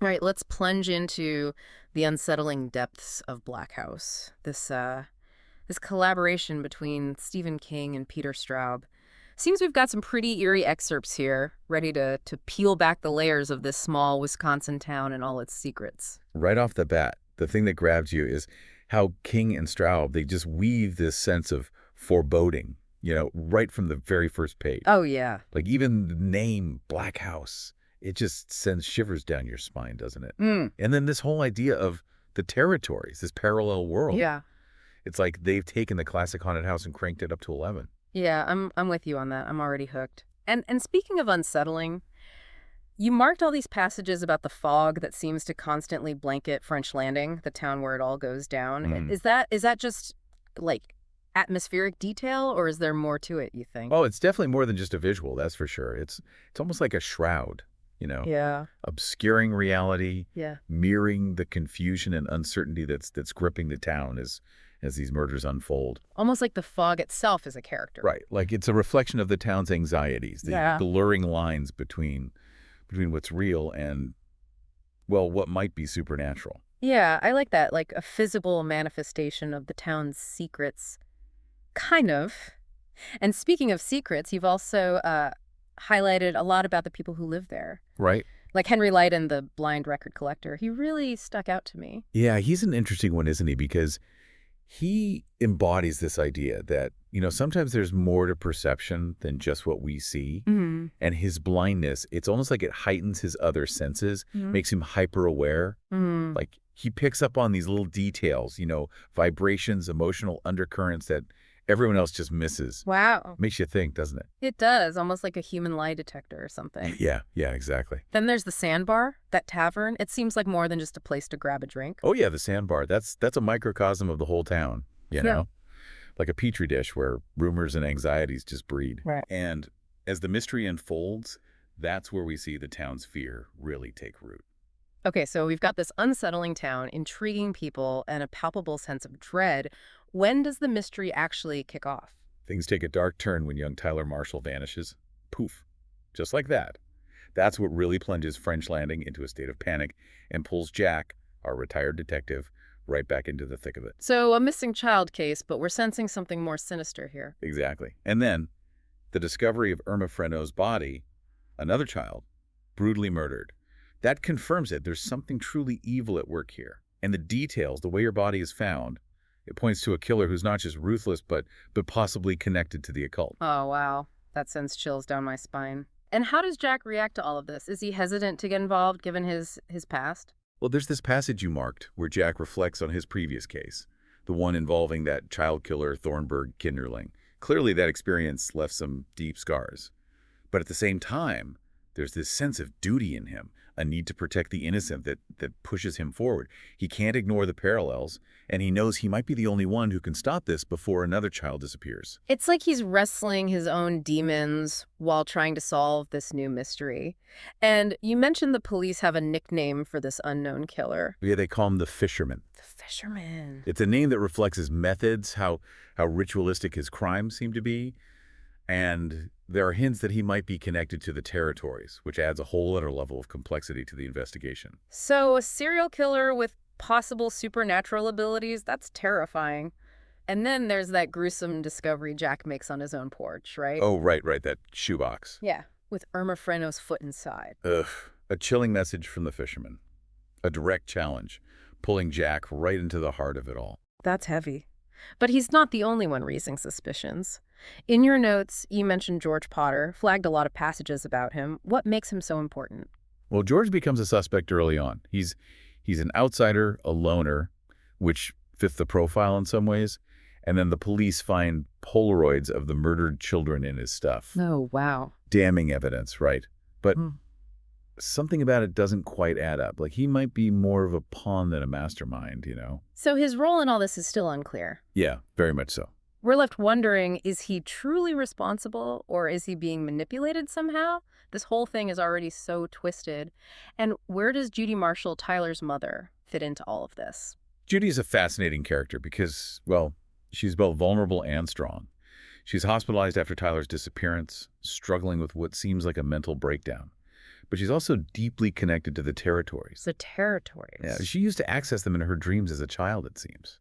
All right, let's plunge into the unsettling depths of Black House. This collaboration between Stephen King and Peter Straub. Seems we've got some pretty eerie excerpts here, ready to peel back the layers of this small Wisconsin town and all its secrets. Right off the bat, the thing that grabs you is how King and Straub, they just weave this sense of foreboding, right from the very first page. Oh, yeah. Like even the name Black House, it just sends shivers down your spine, doesn't it? Mm, And then this whole idea of the territories, this parallel world. yeah. It's like they've taken the classic haunted house and cranked it up to 11. Yeah, I'm with you on that. I'm already hooked. And speaking of unsettling, you marked all these passages about the fog that seems to constantly blanket French Landing, the town where it all goes down. Mm. Is that just like atmospheric detail, or is there more to it, you think? Oh, it's definitely more than just a visual, that's for sure. It's almost like a shroud, Yeah. obscuring reality, Yeah. mirroring the confusion and uncertainty that's gripping the town as these murders unfold. Almost like the fog itself is a character. Right. Like it's a reflection of the town's anxieties, the Yeah. blurring lines between what's real and, well, what might be supernatural. Yeah, I like that. Like a physical manifestation of the town's secrets. Kind of. And speaking of secrets, you've also highlighted a lot about the people who live there. Right. Like Henry Leyden, the blind record collector. He really stuck out to me. Yeah, he's an interesting one, isn't he? Because he embodies this idea that, sometimes there's more to perception than just what we see. Mm-hmm. And his blindness, it's almost like it heightens his other senses, Mm-hmm. makes him hyper aware. Mm. Like he picks up on these little details, vibrations, emotional undercurrents that everyone else just misses. Wow. Makes you think, doesn't it? It does, almost like a human lie detector or something. Yeah, exactly. Then there's the Sandbar, that tavern. It seems like more than just a place to grab a drink. Oh yeah, the sandbar. That's a microcosm of the whole town, you Yeah. know? Like a petri dish where rumors and anxieties just breed. Right. And as the mystery unfolds, that's where we see the town's fear really take root. Okay, so we've got this unsettling town, intriguing people, and a palpable sense of dread. When does the mystery actually kick off? Things take a dark turn when young Tyler Marshall vanishes. Poof. Just like that. That's what really plunges French Landing into a state of panic and pulls Jack, our retired detective, right back into the thick of it. So, a missing child case, but we're sensing something more sinister here. Exactly. And then, the discovery of Irma Freno's body, another child, brutally murdered. That confirms it. There's something truly evil at work here. And the details, the way her body is found, it points to a killer who's not just ruthless, but possibly connected to the occult. Oh, wow. That sends chills down my spine. And how does Jack react to all of this? Is he hesitant to get involved given his past? Well, there's this passage you marked where Jack reflects on his previous case, the one involving that child killer Thornburg Kinderling. Clearly, that experience left some deep scars. But at the same time, there's this sense of duty in him, a need to protect the innocent that pushes him forward. He can't ignore the parallels, and he knows he might be the only one who can stop this before another child disappears. It's like he's wrestling his own demons while trying to solve this new mystery. And you mentioned the police have a nickname for this unknown killer. Yeah, they call him the Fisherman. The Fisherman. It's a name that reflects his methods, how ritualistic his crimes seem to be, and there are hints that he might be connected to the territories, which adds a whole other level of complexity to the investigation. So, a serial killer with possible supernatural abilities, that's terrifying. And then there's that gruesome discovery Jack makes on his own porch, right? Oh, right, that shoebox. Yeah, with Irma Freno's foot inside. Ugh, a chilling message from the Fisherman. A direct challenge, pulling Jack right into the heart of it all. That's heavy. But he's not the only one raising suspicions. In your notes, you mentioned George Potter, flagged a lot of passages about him. What makes him so important? Well, George becomes a suspect early on. He's an outsider, a loner, which fits the profile in some ways. And then the police find Polaroids of the murdered children in his stuff. Oh, wow. Damning evidence, right? But Hmm. something about it doesn't quite add up. Like he might be more of a pawn than a mastermind. So his role in all this is still unclear. Yeah, very much so. We're left wondering, is he truly responsible or is he being manipulated somehow? This whole thing is already so twisted. And where does Judy Marshall, Tyler's mother, fit into all of this? Judy is a fascinating character because, well, she's both vulnerable and strong. She's hospitalized after Tyler's disappearance, struggling with what seems like a mental breakdown. but she's also deeply connected to the territories. The Yeah, territories. she used to access them in her dreams as a child, it seems.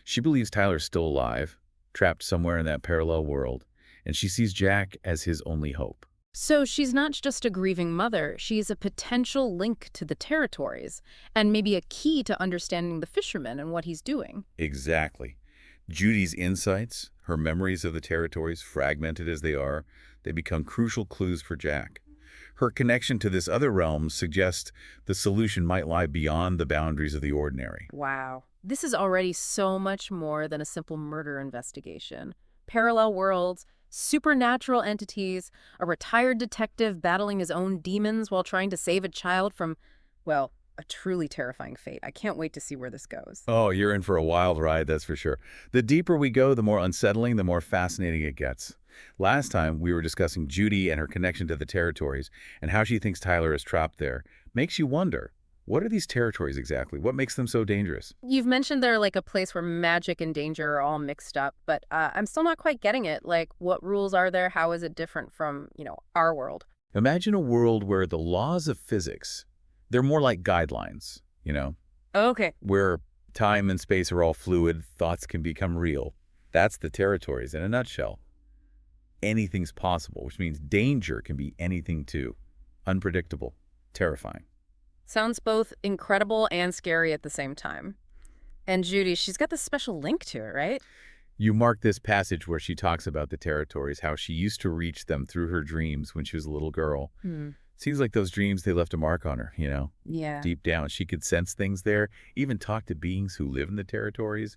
She believes Tyler's still alive, trapped somewhere in that parallel world, and she sees Jack as his only hope. So she's not just a grieving mother, she's a potential link to the territories, and maybe a key to understanding the fisherman and what he's doing. Exactly. Judy's insights, her memories of the territories, fragmented as they become crucial clues for Jack. Her connection to this other realm suggests the solution might lie beyond the boundaries of the ordinary. Wow. This is already so much more than a simple murder investigation. Parallel worlds, supernatural entities, a retired detective battling his own demons while trying to save a child from, well, a truly terrifying fate. I can't wait to see where this goes. Oh, you're in for a wild ride, that's for sure. The deeper we go, the more unsettling, the more fascinating it gets. Last time, we were discussing Judy and her connection to the territories and how she thinks Tyler is trapped there. Makes you wonder, what are these territories exactly? What makes them so dangerous? You've mentioned they're like a place where magic and danger are all mixed up, but I'm still not quite getting it. Like, what rules are there? How is it different from, our world? Imagine a world where the laws of physics, they're more like guidelines, Okay. where time and space are all fluid, thoughts can become real. That's the territories in a nutshell. Anything's possible, which means danger can be anything too. Unpredictable, terrifying. Sounds both incredible and scary at the same time. And Judy, she's got this special link to it, right? You mark this passage where she talks about the territories, how she used to reach them through her dreams when she was a little girl. Hmm. Seems like those dreams, they left a mark on her, Yeah. Deep down, she could sense things there, even talk to beings who live in the territories,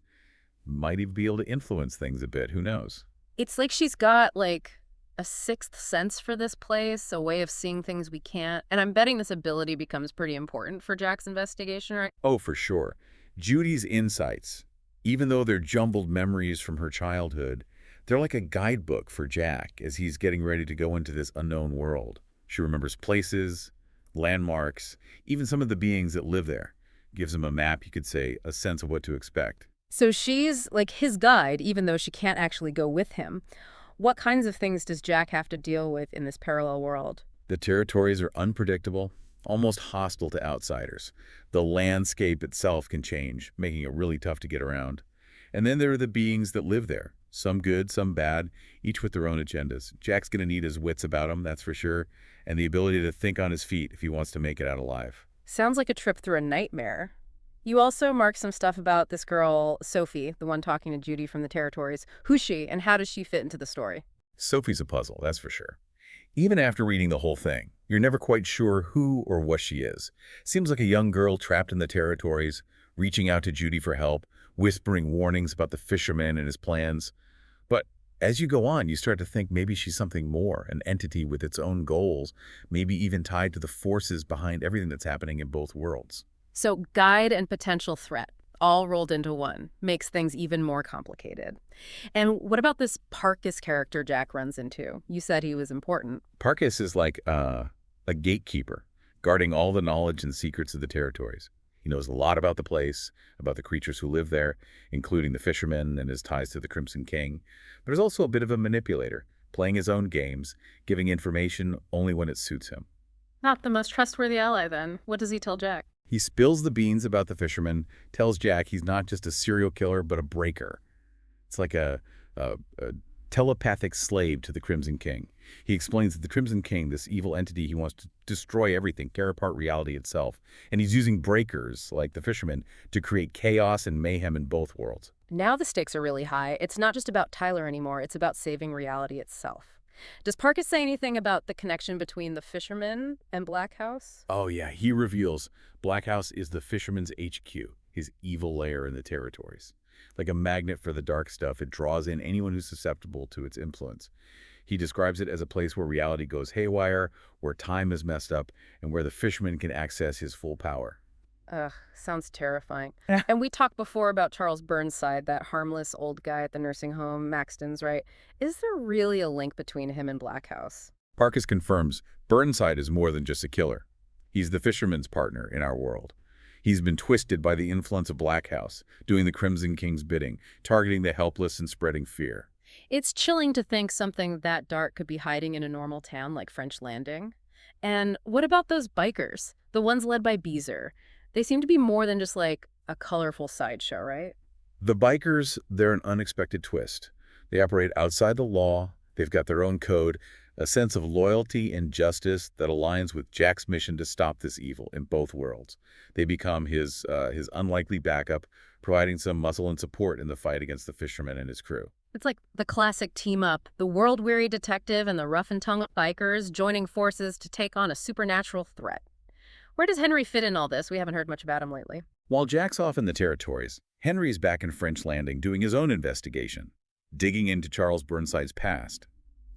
might even be able to influence things a bit, who knows? It's like she's got, like, a sixth sense for this place, a way of seeing things we can't. And I'm betting this ability becomes pretty important for Jack's investigation, right? Oh, for sure. Judy's insights, even though they're jumbled memories from her childhood, they're like a guidebook for Jack as he's getting ready to go into this unknown world. She remembers places, landmarks, even some of the beings that live there. Gives him a map, you could say, a sense of what to expect. So she's like his guide, even though she can't actually go with him. What kinds of things does Jack have to deal with in this parallel world? The territories are unpredictable, almost hostile to outsiders. The landscape itself can change, making it really tough to get around. And then there are the beings that live there, some good, some bad, each with their own agendas. Jack's going to need his wits about him, that's for sure, and the ability to think on his feet if he wants to make it out alive. Sounds like a trip through a nightmare. You also mark some stuff about this girl, Sophie, the one talking to Judy from the territories. Who's she, and how does she fit into the story? Sophie's a puzzle, that's for sure. Even after reading the whole thing, you're never quite sure who or what she is. Seems like a young girl trapped in the territories, reaching out to Judy for help, whispering warnings about the fisherman and his plans. But as you go on, you start to think maybe she's something more, an entity with its own goals, maybe even tied to the forces behind everything that's happening in both worlds. So guide and potential threat, all rolled into one, makes things even more complicated. And what about this Parkus character Jack runs into? You said he was important. Parkus is like a gatekeeper, guarding all the knowledge and secrets of the territories. He knows a lot about the place, about the creatures who live there, including the fishermen and his ties to the Crimson King. But he's also a bit of a manipulator, playing his own games, giving information only when it suits him. Not the most trustworthy ally, then. What does he tell Jack? He spills the beans about the fisherman, tells Jack he's not just a serial killer, but a breaker. It's like a telepathic slave to the Crimson King. He explains that the Crimson King, this evil entity, he wants to destroy everything, tear apart reality itself. And he's using breakers, like the fisherman, to create chaos and mayhem in both worlds. Now the stakes are really high. It's not just about Tyler anymore. It's about saving reality itself. Does Parkus say anything about the connection between the fisherman and Black House? Oh yeah, he reveals Black House is the fisherman's HQ, his evil lair in the territories. Like a magnet for the dark stuff, it draws in anyone who's susceptible to its influence. He describes it as a place where reality goes haywire, where time is messed up, and where the fisherman can access his full power. Ugh, sounds terrifying. Yeah. And we talked before about Charles Burnside, that harmless old guy at the nursing home, Maxton's, right? Is there really a link between him and Black House? Parkus confirms Burnside is more than just a killer. He's the fisherman's partner in our world. He's been twisted by the influence of Black House, doing the Crimson King's bidding, targeting the helpless and spreading fear. It's chilling to think something that dark could be hiding in a normal town like French Landing. And what about those bikers? The ones led by Beezer. They seem to be more than just like a colorful sideshow, right? The bikers, they're an unexpected twist. They operate outside the law, they've got their own code, a sense of loyalty and justice that aligns with Jack's mission to stop this evil in both worlds. They become his unlikely backup, providing some muscle and support in the fight against the fisherman and his crew. It's like the classic team up, the world-weary detective and the rough-and-tumble bikers joining forces to take on a supernatural threat. Where does Henry fit in all this? We haven't heard much about him lately. While Jack's off in the territories, Henry's back in French Landing doing his own investigation, digging into Charles Burnside's past.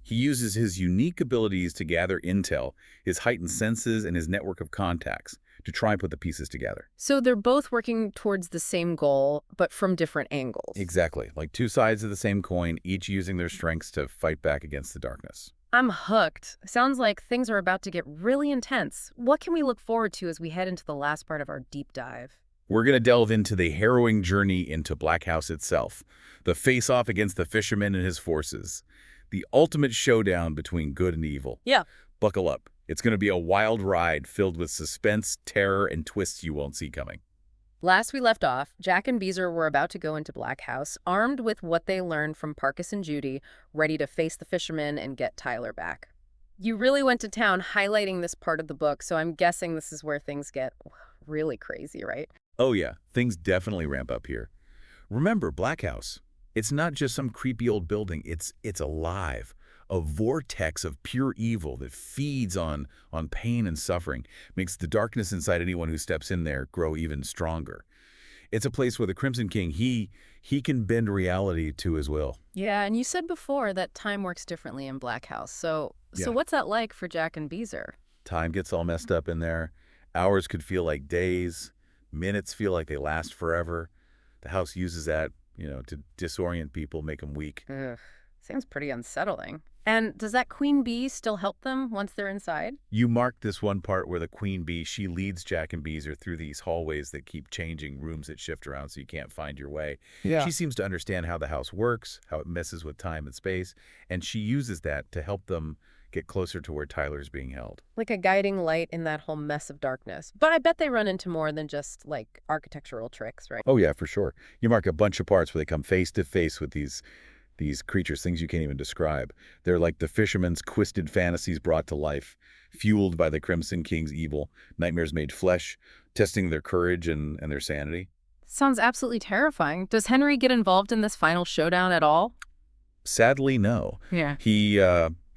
He uses his unique abilities to gather intel, his heightened senses, and his network of contacts to try and put the pieces together. So they're both working towards the same goal, but from different angles. Exactly, like two sides of the same coin, each using their strengths to fight back against the darkness. I'm hooked. Sounds like things are about to get really intense. What can we look forward to as we head into the last part of our deep dive? We're going to delve into the harrowing journey into Black House itself, the face-off against the fisherman and his forces, the ultimate showdown between good and evil. Yeah. Buckle up. It's going to be a wild ride filled with suspense, terror, and twists you won't see coming. Last we left off, Jack and Beezer were about to go into Black House, armed with what they learned from Parkus and Judy, ready to face the fishermen and get Tyler back. You really went to town highlighting this part of the book, so I'm guessing this is where things get really crazy, right? Oh yeah, things definitely ramp up here. Remember, Black House, it's not just some creepy old building, it's alive. A vortex of pure evil that feeds on pain and suffering, makes the darkness inside anyone who steps in there grow even stronger. It's a place where the Crimson King, he can bend reality to his will. Yeah, and you said before that time works differently in Black House. So Yeah. what's that like for Jack and Beezer? Time gets all messed up in there. Hours could feel like days. Minutes feel like they last forever. The house uses that, to disorient people, make them weak. Ugh, sounds pretty unsettling. And does that queen bee still help them once they're inside? You marked this one part where the queen bee, she leads Jack and Beezer through these hallways that keep changing, rooms that shift around so you can't find your way. Yeah. She seems to understand how the house works, how it messes with time and space, and she uses that to help them get closer to where Tyler's being held. Like a guiding light in that whole mess of darkness. But I bet they run into more than just, like, architectural tricks, right? Oh yeah, for sure. You mark a bunch of parts where they come face to face with these creatures, things you can't even describe. They're like the fisherman's twisted fantasies brought to life, fueled by the Crimson King's evil, nightmares made flesh, testing their courage and their sanity. Sounds absolutely terrifying. Does Henry get involved in this final showdown at all? Sadly, no. Yeah.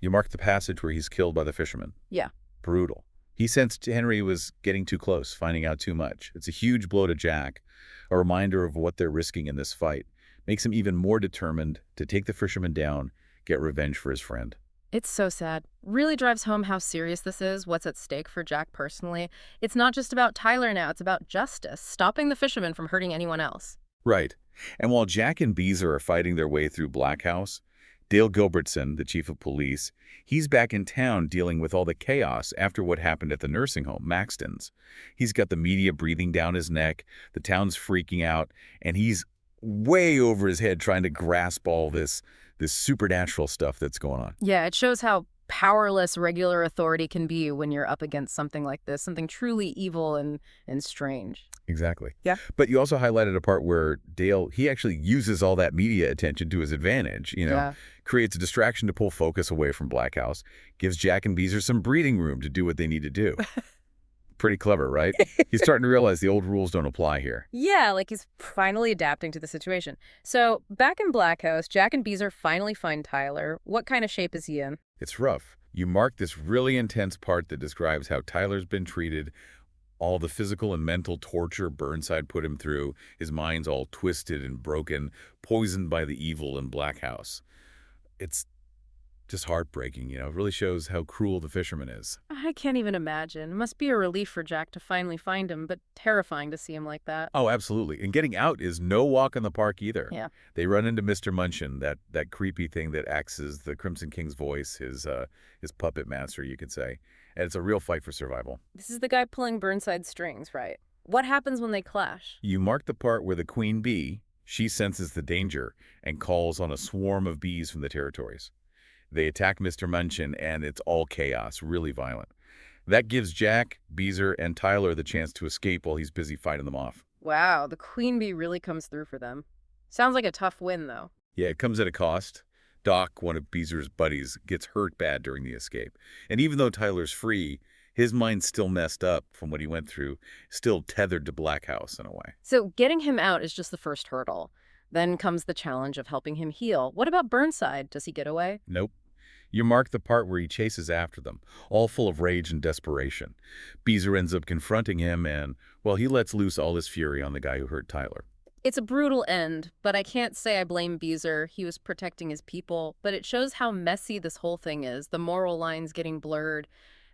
You mark the passage where he's killed by the fisherman. Yeah. Brutal. He sensed Henry was getting too close, finding out too much. It's a huge blow to Jack, a reminder of what they're risking in this fight. Makes him even more determined to take the fisherman down, get revenge for his friend. It's so sad. Really drives home how serious this is, what's at stake for Jack personally. It's not just about Tyler now, it's about justice, stopping the fisherman from hurting anyone else. Right. And while Jack and Beezer are fighting their way through Black House, Dale Gilbertson, the chief of police, he's back in town dealing with all the chaos after what happened at the nursing home, Maxton's. He's got the media breathing down his neck, the town's freaking out, and he's way over his head trying to grasp all this supernatural stuff that's going on. Yeah, it shows how powerless regular authority can be when you're up against something like this, something truly evil and strange. Exactly. Yeah. But you also highlighted a part where Dale, he actually uses all that media attention to his advantage, Yeah. creates a distraction to pull focus away from Black House, gives Jack and Beezer some breathing room to do what they need to do. Pretty clever, right? He's starting to realize the old rules don't apply here. Yeah, like he's finally adapting to the situation. So, back in Black House, Jack and Beezer finally find Tyler. What kind of shape is he in? It's rough. You mark this really intense part that describes how Tyler's been treated, all the physical and mental torture Burnside put him through, his mind's all twisted and broken, poisoned by the evil in Black House. It's just heartbreaking, It really shows how cruel the fisherman is. I can't even imagine. It must be a relief for Jack to finally find him, but terrifying to see him like that. Oh, absolutely. And getting out is no walk in the park either. Yeah. They run into Mr. Munchin, that creepy thing that acts as the Crimson King's voice, his puppet master, you could say. And it's a real fight for survival. This is the guy pulling Burnside's strings, right? What happens when they clash? You mark the part where the queen bee, she senses the danger and calls on a swarm of bees from the territories. They attack Mr. Munchin, and it's all chaos, really violent. That gives Jack, Beezer, and Tyler the chance to escape while he's busy fighting them off. Wow, the queen bee really comes through for them. Sounds like a tough win, though. Yeah, it comes at a cost. Doc, one of Beezer's buddies, gets hurt bad during the escape. And even though Tyler's free, his mind's still messed up from what he went through, still tethered to Black House in a way. So getting him out is just the first hurdle. Then comes the challenge of helping him heal. What about Burnside? Does he get away? Nope. You mark the part where he chases after them, all full of rage and desperation. Beezer ends up confronting him and, well, he lets loose all his fury on the guy who hurt Tyler. It's a brutal end, but I can't say I blame Beezer. He was protecting his people, but it shows how messy this whole thing is, the moral lines getting blurred.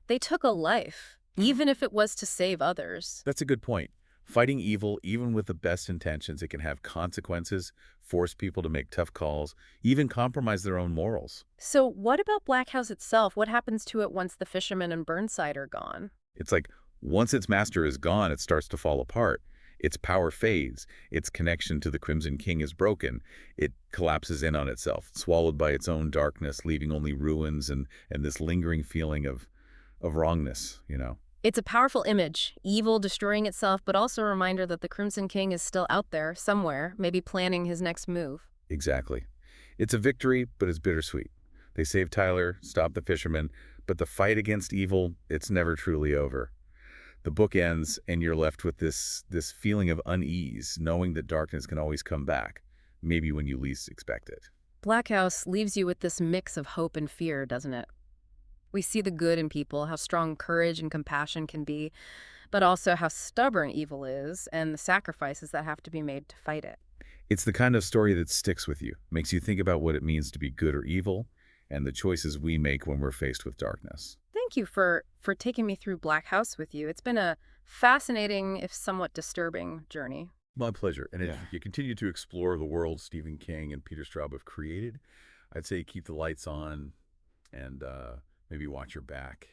They took a life, even if it was to save others. That's a good point. Fighting evil, even with the best intentions, it can have consequences, force people to make tough calls, even compromise their own morals. So what about Black House itself? What happens to it once the fishermen and Burnside are gone? It's like once its master is gone, it starts to fall apart. Its power fades. Its connection to the Crimson King is broken. It collapses in on itself, swallowed by its own darkness, leaving only ruins and this lingering feeling of wrongness. It's a powerful image, evil destroying itself, but also a reminder that the Crimson King is still out there, somewhere, maybe planning his next move. Exactly. It's a victory, but it's bittersweet. They save Tyler, stop the fishermen, but the fight against evil, it's never truly over. The book ends, and you're left with this feeling of unease, knowing that darkness can always come back, maybe when you least expect it. Black House leaves you with this mix of hope and fear, doesn't it? We see the good in people, how strong courage and compassion can be, but also how stubborn evil is and the sacrifices that have to be made to fight it. It's the kind of story that sticks with you, makes you think about what it means to be good or evil, and the choices we make when we're faced with darkness. Thank you for taking me through Black House with you. It's been a fascinating, if somewhat disturbing, journey. My pleasure. And if you continue to explore the world Stephen King and Peter Straub have created, I'd say keep the lights on and maybe watch your back.